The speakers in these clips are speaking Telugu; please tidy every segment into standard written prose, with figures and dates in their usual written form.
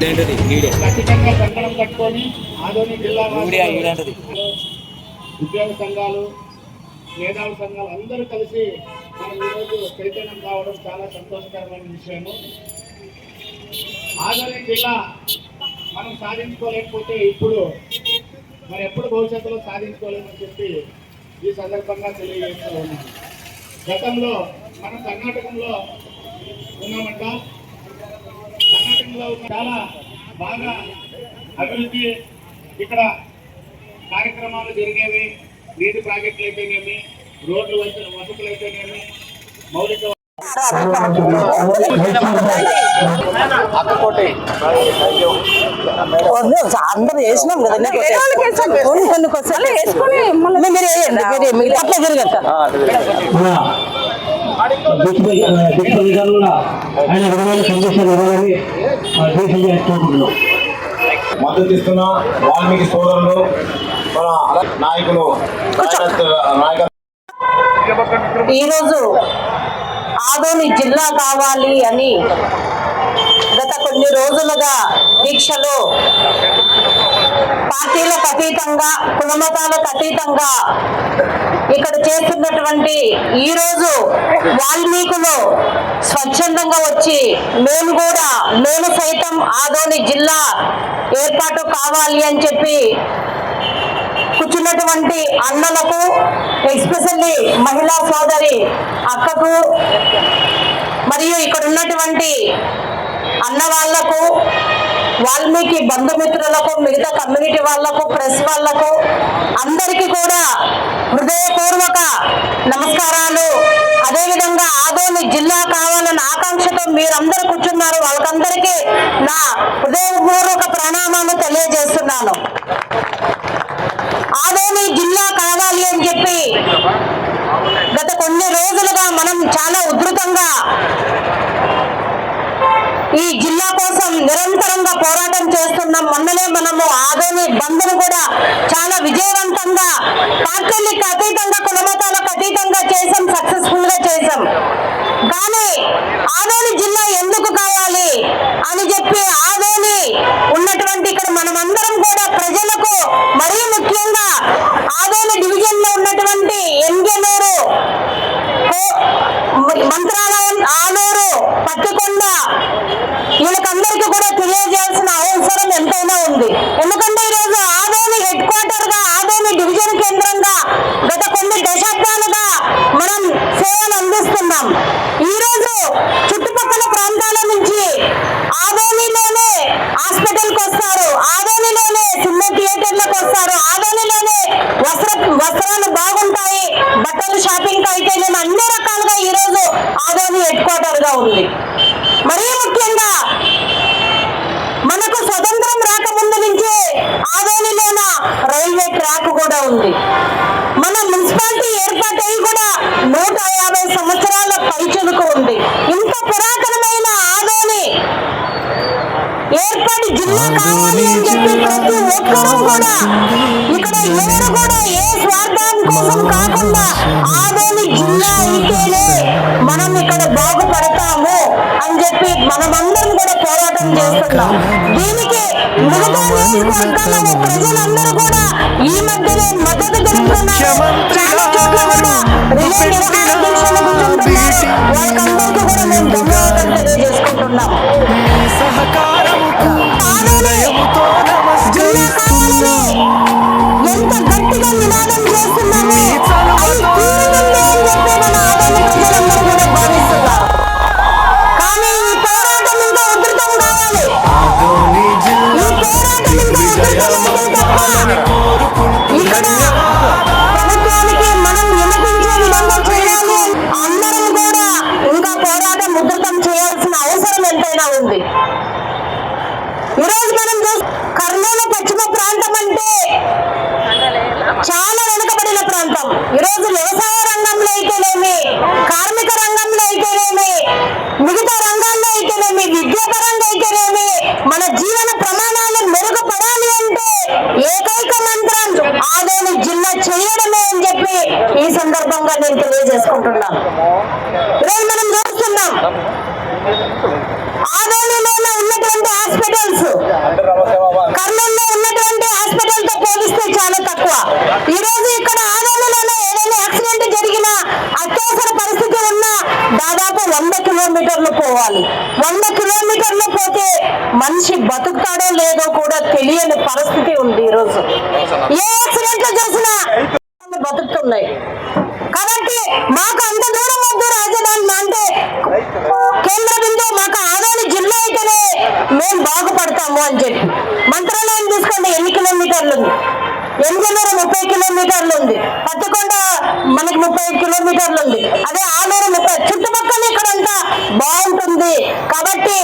ఖచ్చితంగా కంకణం కట్టుకొని ఆదోని జిల్లా ఉద్యోగ సంఘాలు, మేధావుల సంఘాలు అందరూ కలిసి మనం ఈరోజు చైతన్యం కావడం చాలా సంతోషకరమైన విషయము. ఆదోని జిల్లా మనం సాధించుకోలేకపోతే ఇప్పుడు మరి ఎప్పుడు భవిష్యత్తులో సాధించుకోలేమని చెప్పి ఈ సందర్భంగా తెలియజేస్తూ ఉన్నాం. గతంలో మనం కర్ణాటకలో ఉన్నామంట. కర్ణాటకలో చాలా బాగా అభివృద్ధి ఇక్కడ కార్యక్రమాలు జరిగేవి. నీటి ప్రాజెక్టులు అయితేనేమి, రోడ్లు వసతులు అయితేనేమి, మౌలిక అందరూ వేసినాం కదా మద్దతు ఇస్తున్న వాల్మీకి సోదరులు, మన నాయకులు ఈరోజు ఆదోని జిల్లా కావాలి అని గత కొన్ని రోజులుగా దీక్షలో పార్టీలకు అతీతంగా, కులమతాలకు అతీతంగా ఇక్కడ చేస్తున్నటువంటి ఈరోజు వాల్మీకులు స్వచ్ఛందంగా వచ్చి మేము సైతం ఆదోని జిల్లా ఏర్పాటు కావాలి అని చెప్పి కూర్చున్నటువంటి అన్నలకు, ఎస్పెషల్లీ మహిళా సోదరి అక్కకు, మరియు ఇక్కడ ఉన్నటువంటి అన్న వాళ్లకు, వాల్మీకి బంధుమిత్రులకు, మిగతా కమ్యూనిటీ వాళ్లకు, ప్రెస్ వాళ్లకు అందరికీ కూడా హృదయపూర్వక నమస్కారాలు. అదేవిధంగా ఆదోని జిల్లా కావాలన్న ఆకాంక్షతో మీరందరూ కూర్చున్నారు, వాళ్ళకందరికీ నా హృదయపూర్వక ప్రణామాలు తెలియజేస్తున్నాను. ఆదోని జిల్లా కావాలి అని చెప్పి గత కొన్ని రోజులుగా మనం చాలా ఉధృతంగా ఈ జిల్లా కోసం నిరంతరంగా పోరాటం చేస్తున్నాం. మొన్ననే మనము ఆదోని బంద్ను కూడా చాలా విజయవంతంగా, పార్టీలకు అతీతంగా, కులమతాలకు అతీతంగా చేసాం, సక్సెస్ఫుల్ గా చేసాం. కానీ ఆదోని జిల్లా ఎందుకు కావాలి అని చెప్పి ఆదోని ఉన్నటువంటి ఇక్కడ మనమందరం కూడా ప్రజలకు, మరీ ముఖ్యంగా ఆదోని డివిజన్ లో ఉన్నటువంటి ఎంగనూరు, మంత్రాలయం, ఆలూరు, పత్తికొండ వీళ్ళకందరికీ కూడా తెలియజేయాల్సిన అవసరం ఎంతైనా ఉంది. ఎందుకంటే ఈరోజు ఆదోని హెడ్ క్వార్టర్ గా, ఆదోని డివిజన్ కేంద్రంగా గత కొన్ని దశాబ్దాలుగా మనం సేవలు అందిస్తున్నాం. ఈరోజు చుట్టుపక్కల ప్రాంతాల నుంచి ఆదోనిలోనే హాస్పిటల్కి వస్తారు, ఆదోనిలోనే సినిమా థియేటర్లకు వస్తారు, ఆదోనిలోనే వస్త్రాలు బాగుంటాయి, బట్టలు షాపింగ్ అయితే నేను అన్ని రకాలుగా ఈరోజు ఆదోని హెడ్ క్వార్టర్ గా ఉంది. మరీ ముఖ్యంగా మనకు స్వతంత్రం రాకముందు నుంచే ఆదోనిలోన రైల్వే ట్రాక్ కూడా ఉంది. మన మున్సిపాలిటీ ఏర్పాటు అయ్యి కూడా 150 సంవత్సరాల పైచులుకు ఉంది. ఇంత పురాతనమైన ఆదోని ఏర్పాటు జిల్లా కావాలి అని చెప్పి ప్రతి ఒక్కరూ కూడా ఇక్కడ ఎవరు కూడా ఏ స్వార్థం కోసం కాకుండా ఆదోని జిల్లా అయితేనే మనం ఇక్కడ బాగుపడతాము అని చెప్పి మనమందరం కూడా పోరాటం చేస్తున్నాం. దీనికి మిగతా నియోజకవర్గాల్లో ప్రజలందరూ కూడా ఈ మధ్యనే మద్దతు తెలుపుతున్నారు. చాలా చోట్ల కూడా రిలే నిర్వహణ దీక్షలు కూర్చుంటున్నారు. వాళ్ళకందరికీ కూడా మేము ధన్యవాదాలు తెలియజేసుకుంటున్నాం. ఎంత గట్టిగా నినాదం చేస్తున్నాము, అది తీరుతుంది అని చెప్పి మన ఆదోని ప్రజలందరూ కూడా భావిస్తున్నారు. కానీ ఈ పోరాటం ఇంకా ఉధృతం కావాలి. ఈ పోరాటం ఇంకా ఉధృతమైతే తప్ప ఇక్కడ ప్రభుత్వానికి మనం విమర్శించే విధంగా చేయాలి. అందరం కూడా ఇంకా పోరాటం ఉధృతం చేయాల్సిన అవసరం ఎంతైనా ఉంది. ఈరోజు మనం కర్నూలు పశ్చిమ ప్రాంతం అంటే చాలా వెనుకబడిన ప్రాంతం. ఈరోజు వ్యవసాయ రంగంలో అయితేనేమి, కార్మిక రంగంలో అయితేనేమి, మిగతా రంగాల్లో అయితేనేమి, విద్యాపరంగా అయితేనేమి, మన జీవన ప్రమాణాలు మెరుగుపడాలి అంటే ఏకైక మంత్రం ఆదోని జిల్లా చేయడమే అని చెప్పి ఈ సందర్భంగా నేను తెలియజేసుకుంటున్నాను. ఈరోజు మనం చూస్తున్నాం ఆదోనిలో ఉన్నటువంటి హాస్పిటల్స్ కిలోమీటర్లు పోవాలి. 100 కిలోమీటర్లు పోతే మనిషి బతుకుతాడో లేదో కూడా తెలియని పరిస్థితి ఉంది ఈరోజు. ఏ యాక్సిడెంట్లు చేసినా బతుకుతున్నాయి. కాబట్టి మాకు అంత దూరం వద్దు రాజధాని అంటే కేంద్ర బిందువు మాకు ఆదోని జిల్లా అయితేనే మేము బాగుపడతాము అని చెప్పి. మంత్రాలయం తీసుకోండి, ఎన్ని కిలోమీటర్లు ఉంది? ఎనిమిదిన్నర 30 కిలోమీటర్లు ఉంది. పత్తికొండ మనకి 35 కిలోమీటర్లు ఉంది. అదే ఆలూరు 30. చుట్టుపక్కల ఇక్కడంతా బాగుంటుంది. కాబట్టి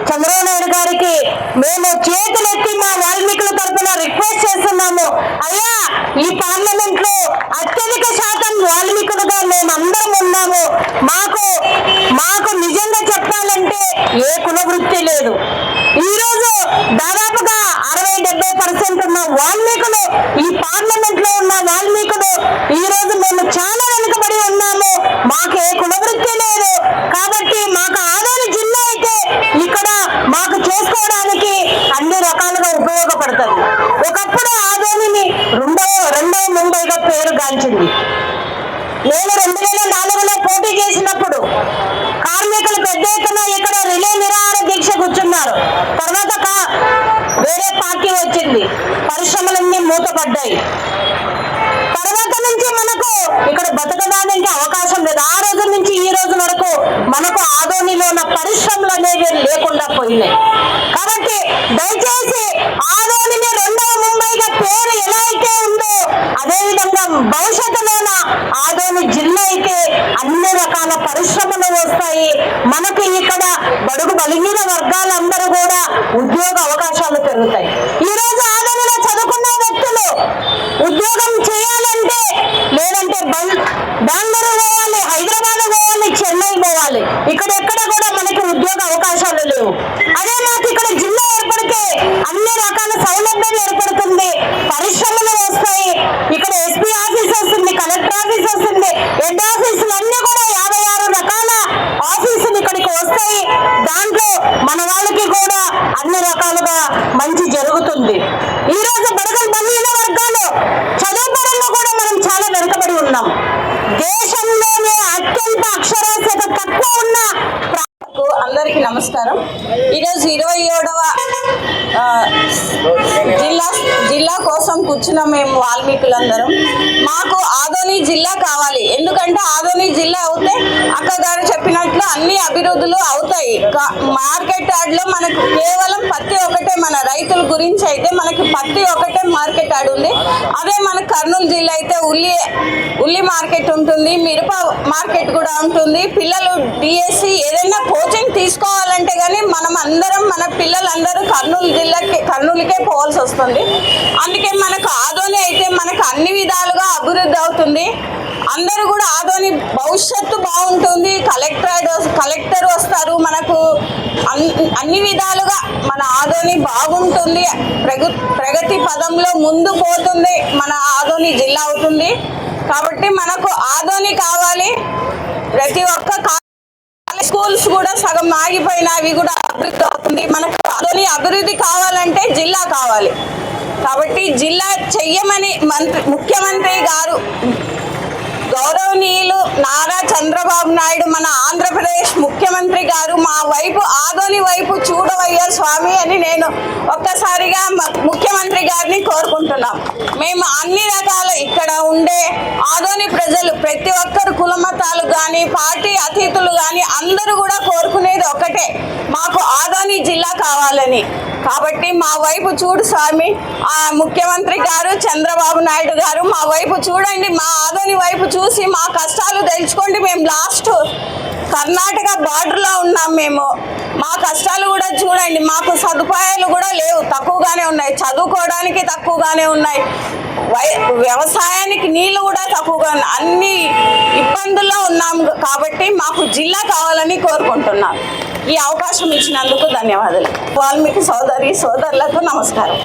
చంద్రబాబు నాయుడు గారికి మేము చేతులెత్తి మా వాల్మీకుల తరఫున రిక్వెస్ట్ చేస్తున్నాము. అయ్యా, ఈ పార్లమెంట్ లో అత్యధిక శాతం వాల్మీకులుగా మేము అందరం ఉన్నాము. మాకు నిజంగా చెప్పాలంటే ఏ కుల వృత్తి లేదు. ఈ రోజు దాదాపుగా 60-70% ఉన్న వాల్మీకులు, ఈ పార్లమెంట్ లో ఉన్న వాల్మీకులు ఈ రోజు మేము చాలా వెనుకబడి ఉన్నాము. మాకు ఏ కుల వృత్తి లేదు. కాబట్టి మాకు ఆదోని జిల్లా అయితే ఇక్కడ మాకు చేసుకోవడానికి అన్ని రకాలుగా ఉపయోగపడుతుంది. ఒకప్పుడు ఆదోనిని రెండవ ముంబైగా పేరు గాంచింది. నేను 2004లో పోటీ చేసినప్పుడు కార్మికులు పెద్ద ఎత్తున ఇక్కడ రిలే నిరాహార దీక్ష కూర్చున్నారు. తర్వాత వేరే పార్టీ వచ్చింది, పరిశ్రమలన్నీ మూతపడ్డాయి. తర్వాత నుంచి మనకు ఇక్కడ బతకడానికి అవకాశం లేదు. ఆ రోజు నుంచి ఈ రోజు వరకు మనకు ఆదోనిలో ఉన్న పరిశ్రమలు అనేవి లేకుండా పోయినాయి. కాబట్టి దయచేసి ఆదోనిని రెండవ ముంబైగా పేరు ఎలా అయితే ఉందో అదేవిధంగా భవిష్యత్తులోన ఆదోని జిల్లా అయితే అన్ని రకాల పరిశ్రమలు వస్తాయి. మనకి ఇక్కడ బడుగు బలిగిన వర్గాలందరూ కూడా ఉద్యోగ అవకాశాలు పెరుగుతాయి. ఈ రోజు ఆదోనిలో చదువుకున్న వ్యక్తులు ఉద్యోగం చేయాలంటే లేదంటే బెంగళూరు పోవాలి, హైదరాబాద్ పోవాలి, చెన్నై పోవాలి. ఇక్కడ ఎక్కడ కూడా మనకి ఉద్యోగ అవకాశాలు లేవు. అదే మాకు ఇక్కడ జిల్లా ఏర్పడితే అన్ని రకాల సౌలభ్యం ఏర్పడుతుంది, పరిశ్రమలు వస్తాయి. ఇక్కడ ఎస్పీ ఆఫీస్ వస్తుంది, కలెక్టర్ ఆఫీస్ వస్తుంది, హెడ్ ఆఫీసులు అన్ని కూడా 56 రకాల ఆఫీసులు ఇక్కడికి వస్తాయి. దాంట్లో మన వాళ్ళకి కూడా అన్ని రకాలుగా మంచి జరుగుతుంది. ఈ రోజు బడుగుల బలహీన వర్గాలు చదువు పరంగా కూడా మనం చాలా వెనుకబడి ఉన్నాం. దేశంలోనే అత్యంత అక్షరాస్యత తక్కువ ఉన్న అందరికీ నమస్కారం. ఈరోజు 27వ జిల్లా కోసం కూర్చున్న మేము వాల్మీకులందరం. మాకు ఆదోని జిల్లా కావాలి. ఎందుకంటే ఆదోని జిల్లా అవుతే అక్కగారు చెప్పినట్లు అన్ని అభివృద్ధులు అవుతాయి. మార్కెట్ యార్డ్లో మనకు కేవలం పత్తి ఒకటే, మన రైతుల గురించి అయితే మనకి పత్తి ఒకటే మార్కెట్ యార్డ్ ఉంది. అదే మన కర్నూలు జిల్లా అయితే ఉల్లి మార్కెట్ ఉంటుంది, మిరప మార్కెట్ కూడా ఉంటుంది. పిల్లలు డిఎస్సి ఏదైనా కోచింగ్ తీసుకోవాలంటే కానీ మన పిల్లలందరూ కర్నూలుకే పోవాల్సి వస్తుంది. అందుకే మనకు ఆదోని అయితే మనకు అన్ని విధాలుగా అభివృద్ధి అవుతుంది. అందరూ కూడా ఆదోని భవిష్యత్తు బాగుంటుంది. కలెక్టర్ వస్తారు, మనకు అన్ని విధాలుగా మన ఆదోని బాగుంటుంది. ప్రగతి పదంలో ముందు పోతుంది, మన ఆదోని జిల్లా అవుతుంది. కాబట్టి మనకు ఆదోని కావాలి. ప్రతి ఒక్క స్కూల్స్ కూడా సగం ఆగిపోయినా అవి కూడా అభివృద్ధి అవుతుంది. మనకు ఆదోని అభివృద్ధి కావాలంటే జిల్లా కావాలి. కాబట్టి జిల్లా చెయ్యమని ముఖ్యమంత్రి గారు గౌరవనీయులు నారా చంద్రబాబు నాయుడు మన ఆంధ్రప్రదేశ్ ముఖ్యమంత్రి గారు మా వైపు ఆదోని వైపు చూడవయ్యా స్వామి అని నేను ఒక్కసారిగా ముఖ్యమంత్రి గారిని కోరుకుంటున్నాం. మేము అన్ని రకాల ఇక్కడ ఉండే ఆదోని ప్రజలు ప్రతి ఒక్కరు కులమతాలు కానీ పార్టీ అతీతులు కానీ అందరూ కూడా కోరుకునేది ఒకటే, మాకు ఆదోని జిల్లా కావాలని. కాబట్టి మా వైపు చూడు స్వామి, ఆ ముఖ్యమంత్రి గారు చంద్రబాబు నాయుడు గారు మా వైపు చూడండి, మా ఆదోని వైపు చూసి మా కష్టాలు తెలుసుకోండి. మేము లాస్ట్ కర్ణాటక బార్డర్లో ఉన్నాం. మేము మా కష్టాలు కూడా చూడండి. మాకు సదుపాయాలు కూడా లేవు, తక్కువగానే ఉన్నాయి. చదువుకోవడానికి తక్కువగానే ఉన్నాయి, వ్యవసాయానికి నీళ్లు కూడా తక్కువగా ఉన్నాయి. అన్ని ఇబ్బందుల్లో ఉన్నాం. కాబట్టి మాకు జిల్లా కావాలని కోరుకుంటున్నాం. ఈ అవకాశం ఇచ్చినందుకు ధన్యవాదాలు. వాల్మీకి సోదరులకు నమస్కారం.